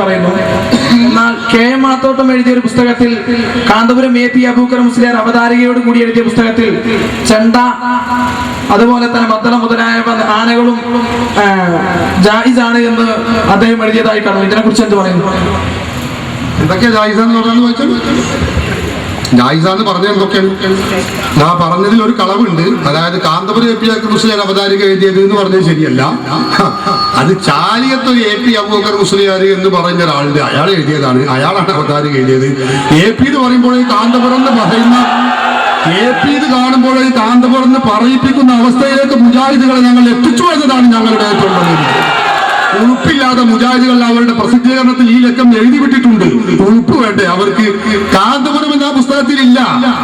പറയുന്നു. എന്നാൽ K M Mathottam എഴുതിയ ഒരു പുസ്തകത്തിൽ, കാന്തപുരം എ പി അബൂക്കർ മുസ്ലിയാർ അവതാരികയോട് കൂടി എഴുതിയ പുസ്തകത്തിൽ ചെണ്ട അതുപോലെ തന്നെ മദ്ദള മുതലായ ആനകളും ജായിസാണ് എന്ന് അദ്ദേഹം എഴുതിയതായി കാണുന്നു. ഇതിനെ കുറിച്ച് എന്ത് പറയുന്നു? എന്തൊക്കെയാ ജായിസാന്ന് പറഞ്ഞാൽ ജായിസാന്ന് പറഞ്ഞത് എന്തൊക്കെയാണ്? ഞാൻ പറഞ്ഞതിൽ ഒരു കളവുണ്ട്. അതായത് കാന്തപുരം എ പി അബൂക്കർ മുസ്ലിയാർ അവതാരിക എഴുതിയത് എന്ന് പറഞ്ഞത് ശരിയല്ല. അത് ചാലിയത്തൊരു എ പി അബൂക്കർ മുസ്ലിയാർ എന്ന് പറയുന്ന ഒരാളുണ്ട്, അയാൾ എഴുതിയതാണ്, അയാളാണ് അവതാരിക എഴുതിയത്. എ പി എന്ന് പറയുമ്പോൾ കാന്തപുരം എന്ന് പറയുന്ന എ പി ഇത് കാണുമ്പോൾ കാന്തപുരം എന്ന് പറയിപ്പിക്കുന്ന അവസ്ഥയിലേക്ക് മുജാഹിദുകളെ ഞങ്ങൾ എത്തിച്ചു എന്നതാണ് ഞങ്ങളുടെ ഏറ്റവും വലിയ. ഉളുപ്പില്ലാതെ മുജാഹിദുകൾ അവരുടെ പ്രസിദ്ധീകരണത്തിൽ ഈ ലക്കം എഴുതി വിട്ടിട്ടുണ്ട്. ഉളുപ്പ് വേണ്ടേ അവർക്ക്? കാന്തപുരം എന്ന പുസ്തകത്തിൽ ഇല്ല,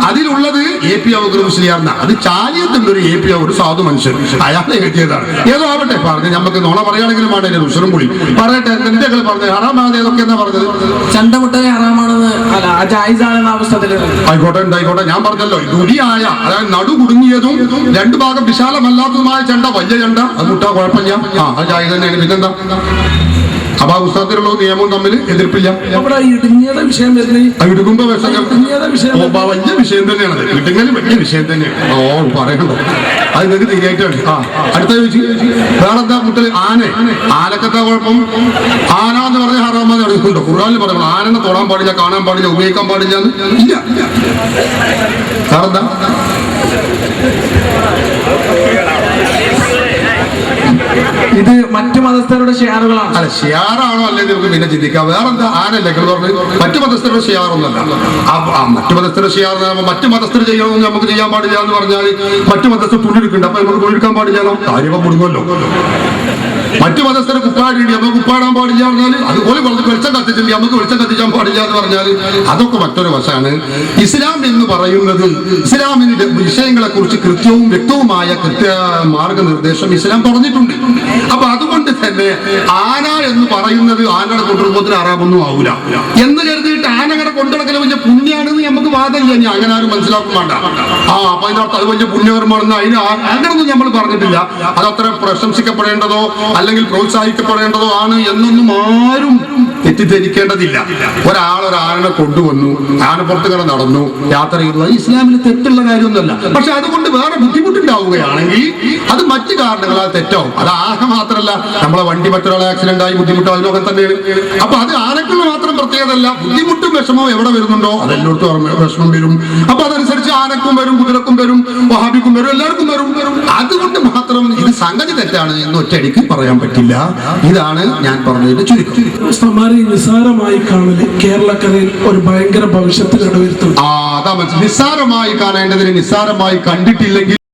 അതിലുള്ളത് എ പി അബൂക്കർ മുസ്ലിയാർ. അത് ചാലിയത്തിന്റെ ഒരു എ പി ഒരു സാധു മനുഷ്യൻ, അയാളെ എഴുതിയതാണ്. ഏതോ ആവട്ടെ, പറഞ്ഞു നമുക്ക് നോണ പറയുകയാണെങ്കിലും വേണ്ട ഉഷറും കൂടി പറയട്ടെ. എന്തൊക്കെ പറഞ്ഞത് ഹറാമാണ്, ഏതൊക്കെ എന്നാ പറഞ്ഞത്? ചണ്ടമുട്ടനെ ഹറാമാണെന്ന് ആയിക്കോട്ടെ, ഉണ്ടായിക്കോട്ടെ. ഞാൻ പറഞ്ഞല്ലോ, ദുരിയായ അതായത് നടു കുടുങ്ങിയതും രണ്ടു ഭാഗം വിശാലമല്ലാത്തതുമായ ചെണ്ട, വലിയ ചെണ്ട, അത് മുട്ട കുഴപ്പമില്ല. അത് ജായിസ് തന്നെയാണ്. പിന്നെന്താ? അപ്പൊ ആ പുസ്തകത്തിലുള്ള നിയമവും തമ്മിൽ എതിർപ്പില്ല. ഇടുക്കുമ്പോ വലിയ വിഷയം തന്നെയാണ്. ഇടുങ്ങൽ വലിയ വിഷയം തന്നെയാണ്. ഓ പറയണ്ടോ, അത് നിങ്ങൾക്ക് തീരായിട്ടാണ്. അടുത്ത ചോദിച്ചു വേറെന്താ? മുട്ടൽ ആനക്കെന്താ കുഴപ്പം? ആന എന്ന് പറഞ്ഞ ഹറാമെന്ന് അറിയുന്നുണ്ടോ? ഖുർആനിൽ പറയണം ആനനെ തൊടാൻ പാടില്ല, കാണാൻ പാടില്ല, ഉപയോഗിക്കാൻ പാടില്ല എന്ന് ഇല്ല. വേറെന്താ? ഇത് മറ്റു മതസ്ഥരുടെ ഷിയാറുകളാണ്. അല്ല, ഷിയാറാണോ അല്ലേ നമുക്ക് പിന്നെ ചിന്തിക്കാം. വേറെന്താ? ആനല്ലേ പറഞ്ഞു മറ്റു മതസ്ഥരുടെ ഷിയാറൊന്നല്ല. മറ്റു മതസ്ഥരുടെ ഷിയാർ മറ്റു മതസ്ഥർ ചെയ്യണമെന്ന് നമുക്ക് ചെയ്യാൻ പാടില്ല എന്ന് പറഞ്ഞാൽ മറ്റു മതസ്ഥർ തുണിയെടുക്കുന്നുണ്ട്, അപ്പൊ നമുക്ക് തുണിയെടുക്കാൻ പാടില്ലാന്നോ? കാര്യം മുടുങ്ങല്ലോ. മറ്റു മതസ്ഥരെ കുപ്പാടി നമുക്ക് കുപ്പാടാൻ പാടില്ല പറഞ്ഞാൽ, അതുപോലെ വെളിച്ചം കത്തിച്ചില്ല നമുക്ക് വെളിച്ചം കത്തിക്കാൻ പാടില്ല എന്ന് പറഞ്ഞാൽ അതൊക്കെ മറ്റൊരു വശമാണ്. ഇസ്ലാം എന്ന് പറയുന്നത്, ഇസ്ലാമിന്റെ വിഷയങ്ങളെ കുറിച്ച് കൃത്യവും വ്യക്തവുമായ മാർഗനിർദ്ദേശം ഇസ്ലാം പറഞ്ഞിട്ടുണ്ട്. അപ്പൊ അതുകൊണ്ട് തന്നെ ആന എന്ന് പറയുന്നത് ആനയുടെ കൊണ്ടുവരുമ്പോഴത്തിന് ആറാമൊന്നും ആവൂല എന്ന് കരുതിയിട്ട് ആനകളെ കൊണ്ടുനടക്കൽ വലിയ പുണ്യാണെന്ന് നമുക്ക് വാദമില്ല. ഞാൻ അങ്ങനെ ആരും മനസ്സിലാക്കും വേണ്ട. അപ്പൊ അതിനകത്ത് അത് വലിയ പുണ്യകർമ്മമാണെന്ന് അങ്ങനൊന്നും നമ്മൾ പറഞ്ഞിട്ടില്ല. അതത്ര പ്രശംസിക്കപ്പെടേണ്ടതോ അല്ലെങ്കിൽ പ്രോത്സാഹിക്കപ്പെടേണ്ടതോ ആണ് എന്നൊന്നും ആരും തെറ്റിദ്ധരിക്കേണ്ടതില്ല. ഒരാളൊരാനെ കൊണ്ടുവന്നു, ആനപ്പുറത്ത് കിടന്ന് നടന്നു, യാത്ര ചെയ്തു, അത് ഇസ്ലാമിൽ തെറ്റുള്ള കാര്യമൊന്നുമല്ല. പക്ഷെ അതുകൊണ്ട് വേറെ ബുദ്ധിമുട്ടുണ്ടാവുകയാണെങ്കിൽ അത് മറ്റു കാരണങ്ങളാൽ തെറ്റാവും. അത് ആന മാത്രമല്ല, നമ്മളെ വണ്ടി മറ്റൊരാളെ ആക്സിഡന്റ് ആയി ബുദ്ധിമുട്ടാവും, അതിനൊക്കെ തന്നെയാണ്. അപ്പൊ അത് ആനക്കുള്ള മാത്രം പ്രത്യേകതയല്ല. ബുദ്ധിമുട്ടും വിഷമവും എവിടെ വരുന്നുണ്ടോ അതെല്ലായിടത്തും വിഷമം വരും. അപ്പൊ അതനുസരിച്ച് ആനക്കും വരും, കുതിരക്കും വരും, വഹാബിക്കും വരും, എല്ലാവർക്കും വരും. അതുകൊണ്ട് മാത്രം ഇത് സംഗതി തെറ്റാണ് എന്ന് ഒറ്റയടിക്ക് പറയാൻ പറ്റില്ല. ഇതാണ് ഞാൻ പറഞ്ഞതിന്റെ ചുരുക്കം. നിസ്സാരമായി കാണല് കേരളക്കരയിൽ ഒരു ഭയങ്കര ഭവിഷ്യത്തിന് ഇടവരുത്തും. അതാ നിസ്സാരമായി കാണേണ്ടതിന് നിസ്സാരമായി കണ്ടിട്ടില്ലെങ്കിൽ